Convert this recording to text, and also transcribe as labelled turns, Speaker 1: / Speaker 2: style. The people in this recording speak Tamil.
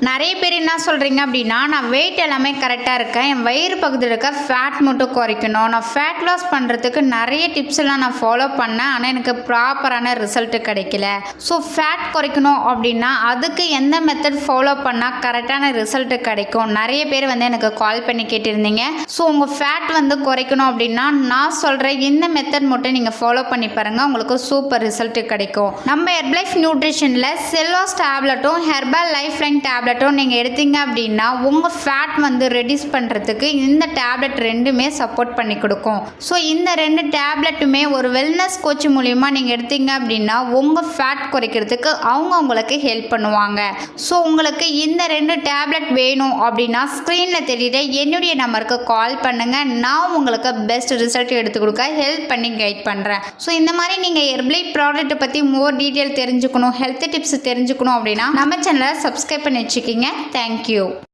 Speaker 1: நிறைய பேர் என்ன சொல்கிறீங்க அப்படின்னா, நான் வெயிட் எல்லாமே கரெக்டாக இருக்கேன், என் வயிறு பகுதியில் இருக்க ஃபேட் மட்டும் குறைக்கணும், நான் ஃபேட் லாஸ் பண்ணுறதுக்கு நிறைய டிப்ஸ் எல்லாம் நான் ஃபாலோ பண்ணேன், ஆனால் எனக்கு ப்ராப்பரான ரிசல்ட்டு கிடைக்கல. ஸோ ஃபேட் குறைக்கணும் அப்படின்னா அதுக்கு எந்த மெத்தட் ஃபாலோ பண்ணால் கரெக்டான ரிசல்ட்டு கிடைக்கும்? நிறைய பேர் எனக்கு கால் பண்ணி கேட்டிருந்தீங்க. ஸோ உங்கள் ஃபேட் குறைக்கணும் அப்படின்னா நான் சொல்கிற இந்த மெத்தட் மட்டும் நீங்கள் ஃபாலோ பண்ணி பாருங்கள், உங்களுக்கு சூப்பர் ரிசல்ட்டு கிடைக்கும். நம்ம ஹெர்பலைஃப் நியூட்ரிஷனில் செல்வாஸ் டேப்லெட்டும் ஹெர்பல் லைஃப் லைன் டேப்லெட்டும் நீங்கள் எடுத்தீங்க அப்படின்னா உங்கள் ஃபேட் ரெடியூஸ் பண்ணுறதுக்கு இந்த டேப்லெட் ரெண்டுமே சப்போர்ட் பண்ணி கொடுக்கும். ஸோ இந்த ரெண்டு டேப்லெட்டுமே ஒரு வெல்னஸ் கோச் மூலிமா நீங்கள் எடுத்தீங்க அப்படின்னா உங்கள் ஃபேட் குறைக்கிறதுக்கு அவங்க உங்களுக்கு ஹெல்ப் பண்ணுவாங்க. ஸோ உங்களுக்கு இந்த ரெண்டு டேப்லெட் வேணும் அப்படின்னா ஸ்க்ரீனில் தெரியுற என்னுடைய நம்பருக்கு கால் பண்ணுங்கள், நான் உங்களுக்கு பெஸ்ட் ரிசல்ட் எடுத்து கொடுக்க ஹெல்ப் பண்ணி கைட் பண்ணுறேன். ஸோ இந்த மாதிரி நீங்கள் ஹெர்பலைஃப் ப்ராடக்ட்டை பற்றி மோர் டீட்டெயில் தெரிஞ்சுக்கணும், ஹெல்த் டிப்ஸ் தெரிஞ்சுக்கணும் அப்படின்னா நம்ம சேனலை சப்ஸ்கிரைப் பண்ணி வச்சுக்கிங்க. தேங்க்யூ.